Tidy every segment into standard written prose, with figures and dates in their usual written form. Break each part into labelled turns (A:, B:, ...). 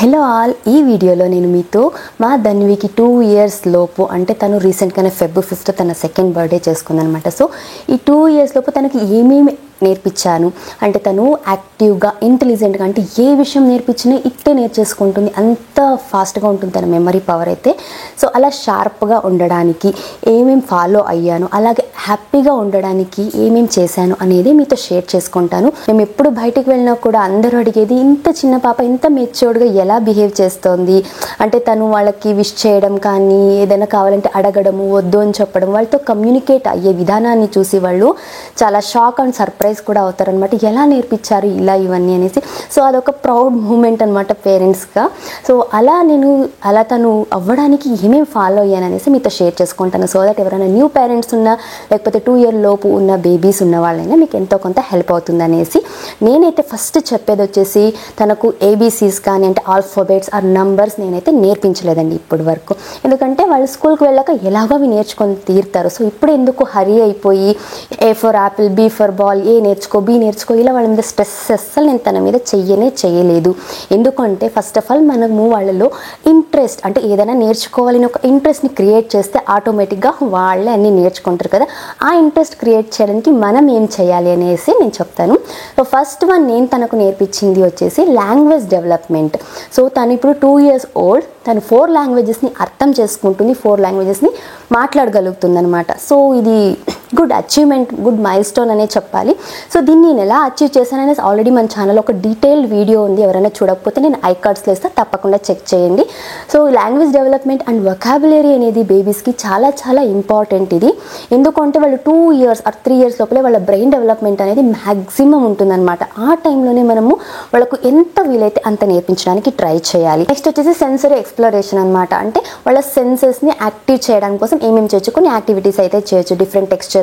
A: Hello all, ఈ వీడియోలో నేను మీతో మా ధన్వికి 2 years లోపు, అంటే తను రీసెంట్గానే February 5th తన సెకండ్ బర్త్డే చేసుకుందనమాట. సో ఈ 2 years లోపు తనకి ఏమేమి నేర్పించాను అంటే తను యాక్టివ్గా, ఇంటెలిజెంట్గా, అంటే ఏ విషయం నేర్పించినా ఇట్టే నేర్చేసుకుంటుంది, అంత ఫాస్ట్గా ఉంటుంది తన మెమరీ పవర్ అయితే. సో అలా షార్ప్గా ఉండడానికి ఏమేం ఫాలో అయ్యాను, అలాగే హ్యాపీగా ఉండడానికి ఏమేం చేశాను అనేది మీతో షేర్ చేసుకుంటాను. మేము ఎప్పుడు బయటికి వెళ్ళినా కూడా అందరూ అడిగేది, ఇంత చిన్న పాప ఇంత మెచ్యూర్డ్గా ఎలా బిహేవ్ చేస్తోంది, అంటే తను వాళ్ళకి విష్ చేయడం కానీ, ఏదైనా కావాలంటే అడగడము, వద్దు అని చెప్పడం, వాళ్ళతో కమ్యూనికేట్ అయ్యే విధానాన్ని చూసి వాళ్ళు చాలా షాక్ అండ్ సర్ప్రైజ్ కూడా అవుతారనమాట. ఎలా నేర్పించారు ఇలా ఇవన్నీ అనేసి. సో అదొక ప్రౌడ్ మూమెంట్ అనమాట పేరెంట్స్గా. సో అలా తను అవ్వడానికి ఏమేమి ఫాలో అయ్యాను అనేసి మీతో షేర్ చేసుకుంటాను. సో దట్ ఎవరైనా న్యూ పేరెంట్స్ ఉన్నా, లేకపోతే 2 year లోపు ఉన్న బేబీస్ ఉన్న వాళ్ళైనా మీకు ఎంతో కొంత హెల్ప్ అవుతుంది అనేసి. నేనైతే ఫస్ట్ చెప్పేది వచ్చేసి, తనకు ఏబీసీస్ కానీ, అంటే ఆల్ఫాబెట్స్ ఆర్ నంబర్స్ నేనైతే నేర్పించలేదండి ఇప్పటి వరకు. ఎందుకంటే వాళ్ళు స్కూల్కి వెళ్ళాక ఎలాగో అవి నేర్చుకొని తీరుతారు. సో ఇప్పుడు ఎందుకు హరీ అయిపోయి A for apple, B for ball, A నేర్చుకో, బీ నేర్చుకో, ఇలా వాళ్ళ మీద స్ట్రెస్ అస్సలు నేను తన మీద చేయలేదు. ఎందుకంటే ఫస్ట్ ఆఫ్ ఆల్ మనము వాళ్ళలో ఇంట్రెస్ట్, అంటే ఏదైనా నేర్చుకోవాలని ఒక ఇంట్రెస్ట్ని క్రియేట్ చేస్తే ఆటోమేటిక్గా వాళ్ళే అన్నీ నేర్చుకుంటారు కదా. ఆ ఇంట్రెస్ట్ క్రియేట్ చేయడానికి మనం ఏం చేయాలి అనేసి నేను చెప్తాను. సో ఫస్ట్ వన్ నేను తనకు నేర్పించింది వచ్చేసి లాంగ్వేజ్ డెవలప్మెంట్. సో తను ఇప్పుడు 2 years ఓల్డ్, తను 4 languagesని అర్థం చేసుకుంటుంది, 4 languagesని మాట్లాడగలుగుతుంది అనమాట. సో ఇది good achievement, good mile stone అనే చెప్పాలి. సో దీన్ని నేను ఎలా అచీవ్ చేశాననేసి ఆల్రెడీ మన ఛానల్ ఒక డీటెయిల్డ్ వీడియో ఉంది. ఎవరైనా చూడకపోతే నేను ఐకార్డ్స్లో ఇస్తే తప్పకుండా చెక్ చేయండి. So language development and vocabulary అనేది బేబీస్కి చాలా చాలా ఇంపార్టెంట్. ఇది ఎందుకంటే వాళ్ళు 2 years ఆర్ 3 years లోపలే వాళ్ళ బ్రెయిన్ డెవలప్మెంట్ అనేది మ్యాక్సిమం ఉంటుందన్నమాట. ఆ టైంలోనే మనము వాళ్ళకు ఎంత వీలైతే అంత నేర్పించడానికి ట్రై చేయాలి. నెక్స్ట్ వచ్చేసి సెన్సరీ ఎక్స్ప్లోరేషన్ అనమాట. అంటే వాళ్ళ సెన్సెస్ని యాక్టివ్ చేయడానికి కోసం ఏమేమి చేయొచ్చు, కొన్ని యాక్టివిటీస్ అయితే చేయొచ్చు. Different textures,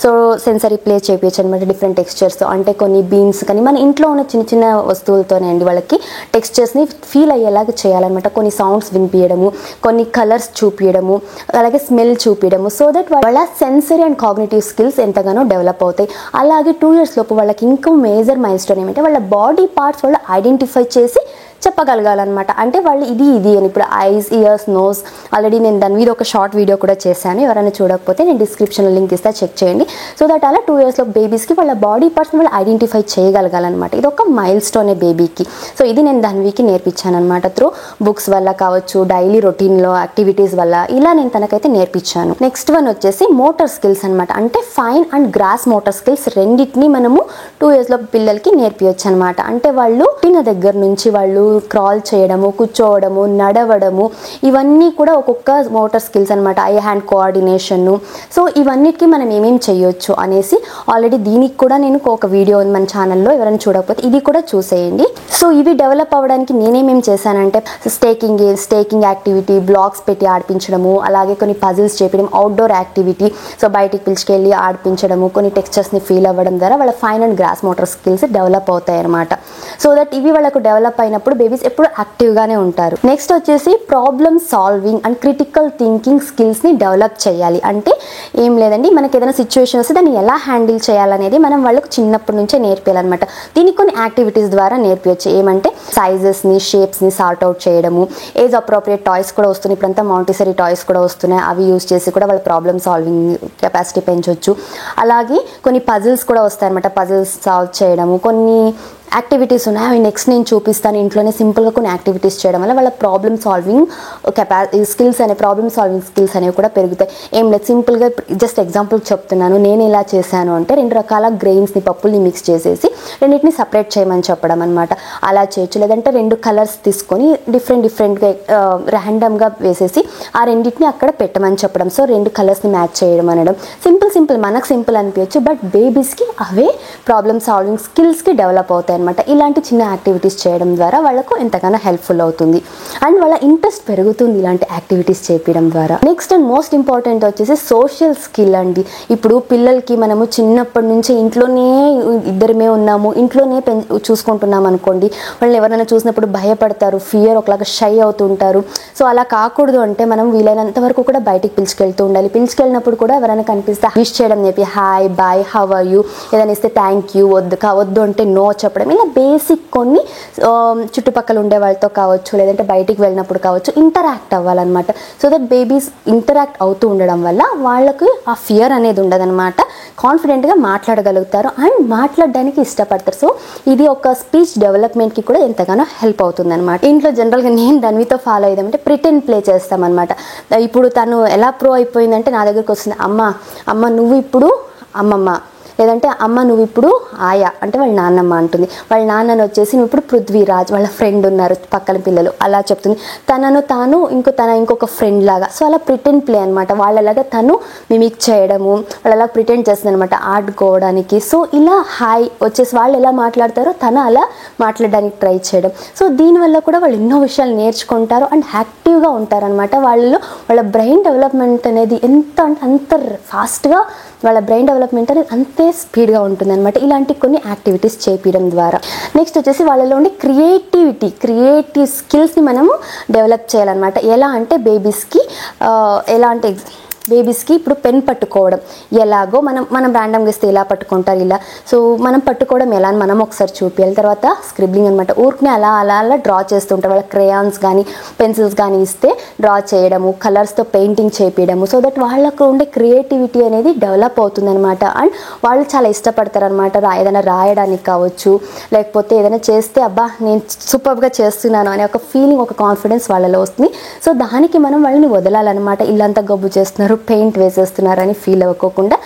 A: so sensory play చేయించు అనమాట. డిఫరెంట్ టెక్స్చర్స్ అంటే కొన్ని బీన్స్ కానీ, మన ఇంట్లో ఉన్న చిన్న చిన్న వస్తువులతోనే అండి వాళ్ళకి టెక్స్చర్స్ని ఫీల్ అయ్యేలాగా చేయాలన్నమాట. కొన్ని సౌండ్స్ వినిపించడము, కొన్ని కలర్స్ చూపించడము, అలాగే స్మెల్ చూపించడము. సో దట్ వాళ్ళ సెన్సరీ అండ్ కాగ్నిటివ్ స్కిల్స్ ఎంతగానో డెవలప్ అవుతాయి. అలాగే 2 years లోపు వాళ్ళకి ఇంకో మేజర్ మైల్ స్టోన్ ఏమంటే వాళ్ళ బాడీ పార్ట్స్ వాళ్ళు ఐడెంటిఫై చేసి చెప్పగలగాలన్నమాట. అంటే వాళ్ళు ఇది అని ఇప్పుడు ఐస్, ఇయర్స్, నోస్, ఆల్రెడీ నేను దాని మీద ఒక షార్ట్ వీడియో కూడా చేశాను. ఎవరైనా చూడకపోతే నేను డిస్క్రిప్షన్లో లింక్ ఇస్తా, చెక్ చేయండి. సో దట్ అలా 2 years లో బేబీస్కి వాళ్ళ బాడీ పార్ట్స్ని వాళ్ళు ఐడెంటిఫై చేయగలగాలన్నమాట. ఇది ఒక మైల్ స్టోనే బేబీకి. సో ఇది నేను ధన్వికి నేర్పించాను అనమాట. త్రూ బుక్స్ వల్ల కావచ్చు, డైలీ రొటీన్లో యాక్టివిటీస్ వల్ల, ఇలా నేను తనకైతే నేర్పించాను. నెక్స్ట్ వన్ వచ్చేసి మోటార్ స్కిల్స్ అనమాట. అంటే fine and gross motor skills రెండింటిని మనము 2 years లో పిల్లలకి నేర్పించచ్చు అనమాట. అంటే వాళ్ళు పుట్టిన దగ్గర నుంచి వాళ్ళు క్రాల్ చేయడము, కూర్చోవడము, నడవడము, ఇవన్నీ కూడా ఒక్కొక్క మోటార్ స్కిల్స్ అనమాట. I hand coordination. సో ఇవన్నిటికీ మనం ఏమేమి చేయొచ్చు అనేసి ఆల్రెడీ దీనికి కూడా నేను ఒక వీడియో ఉంది మన ఛానల్లో, ఎవరైనా చూడకపోతే ఇది కూడా చూసేయండి. సో ఇవి డెవలప్ అవ్వడానికి నేనేమేమి చేశానంటే స్టేకింగ్ యాక్టివిటీ, బ్లాక్స్ పెట్టి ఆడిపించడము, అలాగే కొన్ని పజిల్స్ చేయడం, అవుట్డోర్ యాక్టివిటీ, సో బయటికి పిలుచుకెళ్ళి ఆడిపించడము, కొన్ని టెక్స్చర్స్ని ఫీల్ అవ్వడం ద్వారా వాళ్ళ fine and gross motor skills develop అవుతాయి అనమాట. సో దట్ ఇవి వాళ్ళకు డెవలప్ అయినప్పుడు బేబీస్ ఎప్పుడు యాక్టివ్గానే ఉంటారు. నెక్స్ట్ వచ్చేసి problem solving and critical thinking స్కిల్స్ని డెవలప్ చేయాలి. అంటే ఏం లేదండి, మనకి ఏదైనా సిచ్యువేషన్ వస్తే దాన్ని ఎలా హ్యాండిల్ చేయాలనేది మనం వాళ్ళకు చిన్నప్పటి నుంచే నేర్పించాలన్నమాట. దీనికి కొన్ని యాక్టివిటీస్ ద్వారా నేర్పించచ్చు. ఏమంటే సైజెస్ని, షేప్స్ని సార్ట్ అవుట్ చేయడము, ఏజ్ అప్రోప్రియేట్ టాయ్స్ కూడా వస్తున్నాయి, ఇప్పుడంతా మాంటిసరీ టాయ్స్ కూడా వస్తున్నాయి, అవి యూజ్ చేసి కూడా వాళ్ళ ప్రాబ్లమ్ సాల్వింగ్ కెపాసిటీ పెంచవచ్చు. అలాగే కొన్ని పజిల్స్ కూడా వస్తాయి అనమాట. పజిల్స్ సాల్వ్ చేయడము, కొన్ని యాక్టివిటీస్ ఉన్నాయి, అవి నెక్స్ట్ నేను చూపిస్తాను. ఇంట్లోనే సింపుల్గా కొన్ని యాక్టివిటీస్ చేయడం వల్ల వాళ్ళ ప్రాబ్లమ్ సాల్వింగ్ స్కిల్స్ అనేవి కూడా పెరుగుతాయి. ఏం లేదు, సింపుల్గా జస్ట్ ఎగ్జాంపుల్ చెప్తున్నాను. నేను ఎలా చేశాను అంటే 2 రకాల గ్రెయిన్స్ని, పప్పుల్ని మిక్స్ చేసేసి రెండింటిని సపరేట్ చేయమని చెప్పడం అనమాట. అలా చేయొచ్చు. లేదంటే 2 కలర్స్ తీసుకొని డిఫరెంట్గా ర్యాండమ్గా వేసేసి ఆ రెండింటిని అక్కడ పెట్టమని చెప్పడం. సో 2 కలర్స్ని మ్యాచ్ చేయడం అనడం. సింపుల్ మనకు సింపుల్ అనిపించచ్చు, బట్ బేబీస్కి అవే ప్రాబ్లమ్ సాల్వింగ్ స్కిల్స్కి డెవలప్ అవుతాయి అనమాట. ఇలాంటి చిన్న యాక్టివిటీస్ చేయడం ద్వారా వాళ్ళకు ఎంతగానో హెల్ప్ఫుల్ అవుతుంది అండ్ వాళ్ళ ఇంట్రెస్ట్ పెరుగుతుంది ఇలాంటి యాక్టివిటీస్ చేయడం ద్వారా. నెక్స్ట్ అండ్ మోస్ట్ ఇంపార్టెంట్ వచ్చేసి సోషల్ స్కిల్ అండి. ఇప్పుడు పిల్లలకి మనము చిన్నప్పటి నుంచి ఇంట్లోనే ఇద్దరమే ఉన్నాము, ఇంట్లోనే చూసుకుంటున్నాం అనుకోండి, వాళ్ళని ఎవరైనా చూసినప్పుడు భయపడతారు, ఫియర్, ఒకలాగా షై అవుతుంటారు. సో అలా కాకూడదు అంటే మనం వీలైనంత వరకు కూడా బయటికి పిలుచుకెళ్తూ ఉండాలి. పిలుచుకెళ్ళినప్పుడు కూడా ఎవరైనా కనిపిస్తే విష్ చేయడం, చెప్పి hi, bye, how are you, ఏదైనా ఇస్తే థ్యాంక్ యూ, వద్దు అంటే నో చెప్పడం, ఇలా బేసిక్ కొన్ని చుట్టుపక్కల ఉండే వాళ్ళతో కావచ్చు, లేదంటే బయటికి వెళ్ళినప్పుడు కావచ్చు, ఇంటరాక్ట్ అవ్వాలన్నమాట. సో దట్ బేబీస్ ఇంటరాక్ట్ అవుతూ ఉండడం వల్ల వాళ్ళకి ఆ ఫియర్ అనేది ఉండదన్నమాట, కాన్ఫిడెంట్గా మాట్లాడగలుగుతారు అండ్ మాట్లాడడానికి ఇష్టపడతారు. సో ఇది ఒక స్పీచ్ డెవలప్మెంట్కి కూడా ఎంతగానో హెల్ప్ అవుతుంది అనమాట. ఇంట్లో జనరల్గా నేను ధన్వితో ఫాలో అయ్యామంటే ప్రిటెండ్ ప్లే చేస్తామన్నమాట. ఇప్పుడు తను ఎలా ప్రో అయిపోయిందంటే నా దగ్గరికి వస్తుంది, అమ్మ నువ్వు ఇప్పుడు అమ్మమ్మ, లేదంటే అమ్మ నువ్వు ఇప్పుడు ఆయా అంటే వాళ్ళ నాన్నమ్మ అంటుంది. వాళ్ళ నాన్నని వచ్చేసి నువ్వు ఇప్పుడు పృథ్వీరాజ్, వాళ్ళ ఫ్రెండ్ ఉన్నారు పక్కన పిల్లలు అలా చెప్తుంది. తాను ఇంకొక ఫ్రెండ్ లాగా. సో అలా ప్రిటెండ్ ప్లే అనమాట. వాళ్ళలాగా తను మిమిక్ చేయడము, వాళ్ళలా ప్రిటెండ్ చేస్తుంది అనమాట ఆడుకోవడానికి. సో ఇలా హాయ్ వచ్చేసి వాళ్ళు ఎలా మాట్లాడతారో తను అలా మాట్లాడడానికి ట్రై చేయడం. సో దీనివల్ల కూడా వాళ్ళు ఎన్నో విషయాలు నేర్చుకుంటారు అండ్ యాక్టివ్గా ఉంటారనమాట. వాళ్ళ బ్రెయిన్ డెవలప్మెంట్ అనేది అంత ఫాస్ట్గా వాళ్ళ బ్రెయిన్ డెవలప్మెంట్ అనేది అంతే స్పీడ్గా ఉంటుందన్నమాట ఇలాంటి కొన్ని యాక్టివిటీస్ చేపించడం ద్వారా. నెక్స్ట్ వచ్చేసి వాళ్ళలో ఉండే క్రియేటివ్ స్కిల్స్ని మనము డెవలప్ చేయాలన్నమాట. ఎలా అంటే బేబీస్కి ఇప్పుడు పెన్ పట్టుకోవడం ఎలాగో మనం ర్యాండమ్గా ఇస్తే ఎలా పట్టుకుంటారు ఇలా. సో మనం పట్టుకోవడం ఎలా అని మనం ఒకసారి చూపించాలి. తర్వాత స్క్రిబ్లింగ్ అనమాట. ఊరికనే అలా డ్రా చేస్తుంటారు. వాళ్ళ క్రేయాన్స్ కానీ పెన్సిల్స్ కానీ ఇస్తే డ్రా చేయడము, కలర్స్తో పెయింటింగ్ చేపించడము. సో దట్ వాళ్ళకు ఉండే క్రియేటివిటీ అనేది డెవలప్ అవుతుందన్నమాట. అండ్ వాళ్ళు చాలా ఇష్టపడతారు అనమాట. ఏదైనా రాయడానికి కావచ్చు, లేకపోతే ఏదైనా చేస్తే అబ్బా నేను సూపర్గా చేస్తున్నాను అనే ఒక ఫీలింగ్, ఒక కాన్ఫిడెన్స్ వాళ్ళలో వస్తుంది. సో దానికి మనం వాళ్ళని వదలాలన్నమాట. ఇల్లంతా గబ్బు చేస్తున్నారు, పెయింట్ వేసేస్తున్నారని ఫీల్ అవ్వకోకుండా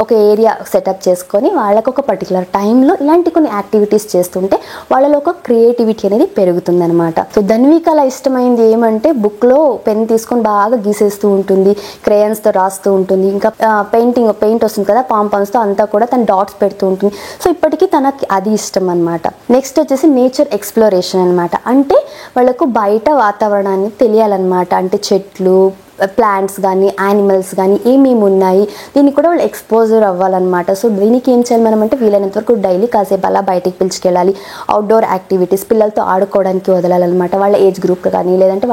A: ఒక ఏరియా సెటప్ చేసుకొని వాళ్ళకు ఒక పర్టికులర్ టైంలో ఇలాంటి కొన్ని యాక్టివిటీస్ చేస్తుంటే వాళ్ళలో ఒక క్రియేటివిటీ అనేది పెరుగుతుందన్నమాట. సో ధన్విక అలా ఇష్టమైంది ఏమంటే బుక్లో పెన్ తీసుకొని బాగా గీసేస్తూ ఉంటుంది, క్రేయన్స్తో రాస్తూ ఉంటుంది. ఇంకా పెయింట్ వస్తుంది కదా పాంపాన్స్తో అంతా కూడా తను డాట్స్ పెడుతూ ఉంటుంది. సో ఇప్పటికీ తనకి అది ఇష్టం అనమాట. నెక్స్ట్ వచ్చేసి నేచర్ ఎక్స్ప్లోరేషన్ అనమాట. అంటే వాళ్ళకు బయట వాతావరణాన్ని తెలియాలన్నమాట. అంటే చెట్లు, ప్లాంట్స్ కానీ యానిమల్స్ కానీ ఏమేమి ఉన్నాయి దీనికి కూడా వాళ్ళు ఎక్స్పోజర్ అవ్వాలన్నమాట. సో దీనికి ఏం చేయాలి మనం అంటే వీలైనంత వరకు డైలీ కాసేపు అలా బయటికి పిలుచుకెళ్ళాలి. అవుట్డోర్ యాక్టివిటీస్ పిల్లలతో ఆడుకోవడానికి వదలాలన్నమాట. వాళ్ళ ఏజ్ గ్రూప్ కానీ లేదంటే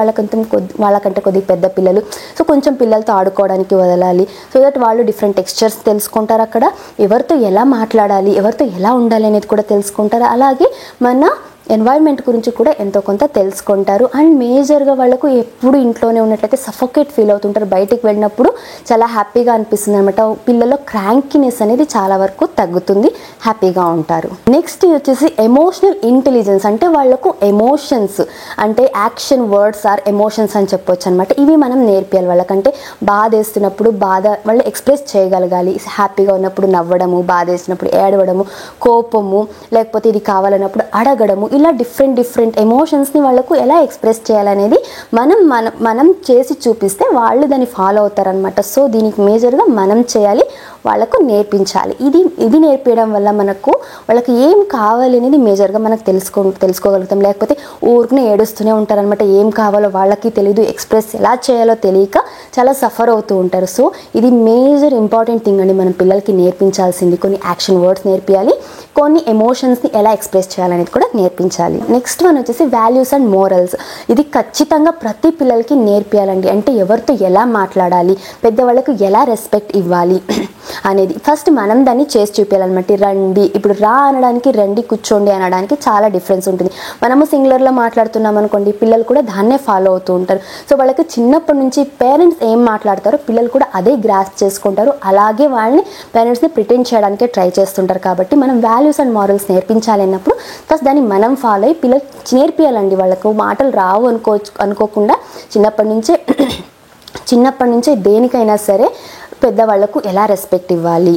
A: వాళ్ళకంటే కొద్దిగా పెద్ద పిల్లలు, సో కొంచెం పిల్లలతో ఆడుకోవడానికి వదలాలి. సో దట్ వాళ్ళు డిఫరెంట్ టెక్స్చర్స్ తెలుసుకుంటారు. అక్కడ ఎవరితో ఎలా మాట్లాడాలి, ఎవరితో ఎలా ఉండాలి అనేది కూడా తెలుసుకుంటారు. అలాగే మన ఎన్వైర్న్మెంట్ గురించి కూడా ఎంతో కొంత తెలుసుకుంటారు. అండ్ మేజర్గా వాళ్ళకు ఎప్పుడు ఇంట్లోనే ఉన్నట్లయితే సఫోకేట్ ఫీల్ అవుతుంటారు. బయటికి వెళ్ళినప్పుడు చాలా హ్యాపీగా అనిపిస్తుంది అనమాట. పిల్లల్లో క్రాంకీనెస్ అనేది చాలా వరకు తగ్గుతుంది, హ్యాపీగా ఉంటారు. నెక్స్ట్ వచ్చేసి ఎమోషనల్ ఇంటెలిజెన్స్. అంటే వాళ్ళకు ఎమోషన్స్ అంటే యాక్షన్ వర్డ్స్ ఆర్ ఎమోషన్స్ అని చెప్పొచ్చు అనమాట. ఇవి మనం నేర్పియాలి వాళ్ళకంటే బాధ వేస్తున్నప్పుడు వాళ్ళు ఎక్స్ప్రెస్ చేయగలగాలి. హ్యాపీగా ఉన్నప్పుడు నవ్వడము, బాధ వేసినప్పుడు ఏడవడము, కోపము, లేకపోతే ఇది కావాలన్నప్పుడు అడగడము, ఇలా డిఫరెంట్ ఎమోషన్స్ని వాళ్ళకు ఎలా ఎక్స్ప్రెస్ చేయాలనేది మనం చేసి చూపిస్తే వాళ్ళు దాన్ని ఫాలో అవుతారనమాట. సో దీనికి మేజర్గా మనం చేయాలి, వాళ్ళకు నేర్పించాలి. ఇది నేర్పించడం వల్ల వాళ్ళకి ఏం కావాలి అనేది మేజర్గా మనకు తెలుసుకోగలుగుతాం. లేకపోతే ఊరికనే ఏడుస్తూనే ఉంటారనమాట. ఏం కావాలో వాళ్ళకి తెలియదు, ఎక్స్ప్రెస్ ఎలా చేయాలో తెలియక చాలా సఫర్ అవుతూ ఉంటారు. సో ఇది మేజర్ ఇంపార్టెంట్ థింగ్ అండి. మనం పిల్లలకి నేర్పించాల్సింది కొన్ని యాక్షన్ వర్డ్స్ నేర్పించాలి, కొన్ని ఎమోషన్స్ని ఎలా ఎక్స్ప్రెస్ చేయాలనేది కూడా నేర్పించాలి. నెక్స్ట్ వన్ వచ్చేసి వాల్యూస్ అండ్ మోరల్స్. ఇది ఖచ్చితంగా ప్రతి పిల్లలకి నేర్పించాలండి. అంటే ఎవరితో ఎలా మాట్లాడాలి, పెద్దవాళ్ళకు ఎలా రెస్పెక్ట్ ఇవ్వాలి అనేది ఫస్ట్ మనం దాన్ని చేసి చూపించాలన్నమాట. రండి, ఇప్పుడు రా అనడానికి రండి, కూర్చోండి అనడానికి చాలా డిఫరెన్స్ ఉంటుంది. మనము సింగులర్లో మాట్లాడుతున్నాం అనుకోండి, పిల్లలు కూడా దాన్నే ఫాలో అవుతూ ఉంటారు. సో వాళ్ళకి చిన్నప్పటి నుంచి పేరెంట్స్ ఏం మాట్లాడతారో పిల్లలు కూడా అదే గ్రాస్ప్ చేసుకుంటారు. అలాగే వాళ్ళని పేరెంట్స్ని ప్రిటెండ్ చేయడానికే ట్రై చేస్తుంటారు. కాబట్టి మనం వాల్యూస్ అండ్ మారల్స్ నేర్పించాలి అన్నప్పుడు ఫస్ట్ దాన్ని మనం ఫాలో అయ్యి పిల్లలు నేర్పియాలండి. వాళ్ళకు మాటలు రావు అనుకోకుండా చిన్నప్పటి నుంచే దేనికైనా సరే పెద్దవాళ్లకు ఎలా రెస్పెక్ట్ ఇవ్వాలి,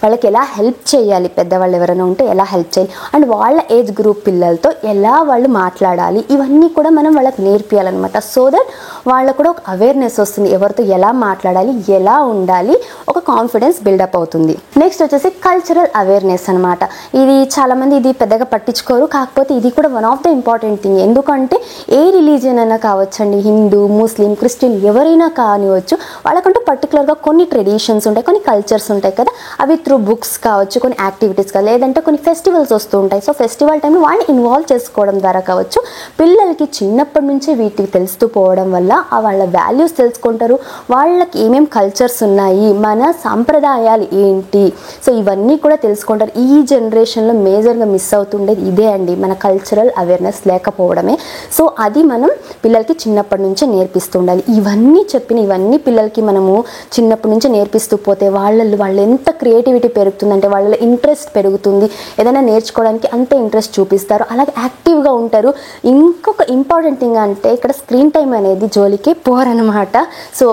A: వాళ్ళకి ఎలా హెల్ప్ చేయాలి, పెద్దవాళ్ళు ఎవరైనా ఉంటే ఎలా హెల్ప్ చేయాలి, అండ్ వాళ్ళ ఏజ్ గ్రూప్ పిల్లలతో ఎలా వాళ్ళు మాట్లాడాలి, ఇవన్నీ కూడా మనం వాళ్ళకి నేర్పియాలన్నమాట. సో దట్ వాళ్ళకు కూడా ఒక అవేర్నెస్ వస్తుంది, ఎవరితో ఎలా మాట్లాడాలి, ఎలా ఉండాలి, ఒక కాన్ఫిడెన్స్ బిల్డప్ అవుతుంది. నెక్స్ట్ వచ్చేసి కల్చరల్ అవేర్నెస్ అనమాట. ఇది చాలామంది ఇది పెద్దగా పట్టించుకోరు, కాకపోతే ఇది కూడా one of the important thing. ఎందుకంటే ఏ రిలీజియన్ అయినా కావచ్చండి, హిందూ, ముస్లిం, క్రిస్టియన్ ఎవరైనా కానివచ్చు, వాళ్ళకంటూ పర్టికులర్గా కొన్ని ట్రెడిషన్స్ ఉంటాయి, కొన్ని కల్చర్స్ ఉంటాయి కదా, అవి త్రూ బుక్స్ కావచ్చు, కొన్ని యాక్టివిటీస్ కావచ్చు, లేదంటే కొన్ని ఫెస్టివల్స్ వస్తూ ఉంటాయి. సో ఫెస్టివల్ టైంలో వాడిని ఇన్వాల్వ్ చేసుకోవడం ద్వారా కావచ్చు, పిల్లలకి చిన్నప్పటి నుంచే వీటికి తెలుస్తూ పోవడం వల్ల వాళ్ళ వాల్యూస్ తెలుసుకుంటారు. వాళ్ళకి ఏమేమి కల్చర్స్ ఉన్నాయి, మన సాంప్రదాయాలు ఏంటి, సో ఇవన్నీ కూడా తెలుసుకుంటారు. ఈ జనరేషన్లో మేజర్గా మిస్ అవుతుండేది ఇదే అండి, మన కల్చరల్ అవేర్నెస్ లేకపోవడమే. సో అది మనం పిల్లలకి చిన్నప్పటి నుంచే నేర్పిస్తూ ఉండాలి. ఇవన్నీ పిల్లలకి మనము చిన్నప్పటి నుంచి నేర్పిస్తూ పోతే వాళ్ళు ఎంత క్రియేటివిటీ పెరుగుతుందంటే వాళ్ళలో ఇంట్రెస్ట్ పెరుగుతుంది, ఏదైనా నేర్చుకోవడానికి అంతే ఇంట్రెస్ట్ చూపిస్తారు, అలాగే యాక్టివ్గా ఉంటారు. ఇంకొక ఇంపార్టెంట్ థింగ్ అంటే ఇక్కడ స్క్రీన్ టైం అనేది జోలికి పోరనమాట. సో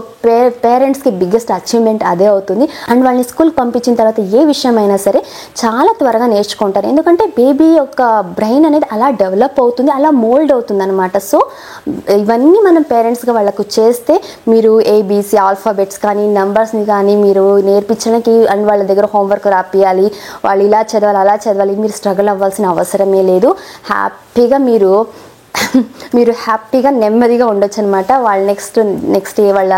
A: పేరెంట్స్కి బిగ్గెస్ట్ అచీవ్మెంట్ అదే అవుతుంది. అండ్ వాళ్ళని స్కూల్కి పంపించిన తర్వాత ఏ విషయమైనా సరే చాలా త్వరగా నేర్చుకుంటారు. ఎందుకంటే బేబీ యొక్క బ్రెయిన్ అనేది అలా డెవలప్ అవుతుంది, అలా మోల్డ్ అవుతుంది అనమాట. సో ఇవన్నీ మనం పేరెంట్స్గా వాళ్ళకు చేస్తే, మీరు ఏబీసీ ఆల్ఫాబెట్స్ కానీ నంబర్స్ని కానీ మీరు నేర్పించడానికి అండ్ వాళ్ళ దగ్గర హోంవర్క్ రాపియాలి, వాళ్ళు ఇలా చదవాలి అలా చదవాలి, మీరు స్ట్రగుల్ అవ్వాల్సిన అవసరమే లేదు. హ్యాపీగా మీరు హ్యాపీగా నెమ్మదిగా ఉండొచ్చు అనమాట. వాళ్ళ నెక్స్ట్ వాళ్ళ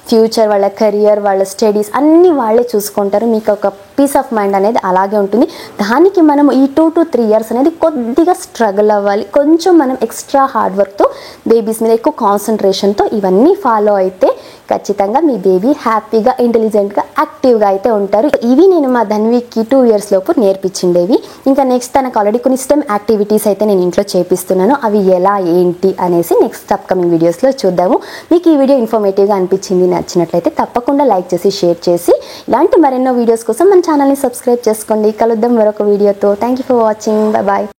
A: ఫ్యూచర్, వాళ్ళ కెరియర్, వాళ్ళ స్టడీస్ అన్నీ వాళ్ళే చూసుకుంటారు. మీకు ఒక పీస్ ఆఫ్ మైండ్ అనేది అలాగే ఉంటుంది. దానికి మనం ఈ 2 to 3 years అనేది కొద్దిగా స్ట్రగుల్ అవ్వాలి, కొంచెం మనం ఎక్స్ట్రా హార్డ్ వర్క్తో, బేబీస్ మీద ఎక్కువ కాన్సన్ట్రేషన్తో ఇవన్నీ ఫాలో అయితే ఖచ్చితంగా మీ బేబీ హ్యాపీగా, ఇంటెలిజెంట్గా, యాక్టివ్గా అయితే ఉంటారు. ఇవి నేను మా ధన్వికి 2 years లోపు నేర్పించిండేవి. ఇంకా నెక్స్ట్ తనకు ఆల్రెడీ కొన్ని స్టెమ్ యాక్టివిటీస్ అయితే నేను ఇంట్లో చేపిస్తున్నాను. అవి ఎలా ఏంటి అనేసి నెక్స్ట్ అప్కమింగ్ వీడియోస్లో చూద్దాము. మీకు ఈ వీడియో ఇన్ఫర్మేటివ్గా అనిపించింది, నచ్చినట్లయితే తప్పకుండా లైక్ చేసి షేర్ చేసి ఇలాంటి మరెన్నో వీడియోస్ కోసం మన ఛానల్ని సబ్స్క్రైబ్ చేసుకోండి. కలుద్దాం మరొక వీడియోతో. Thank you for watching. Bye.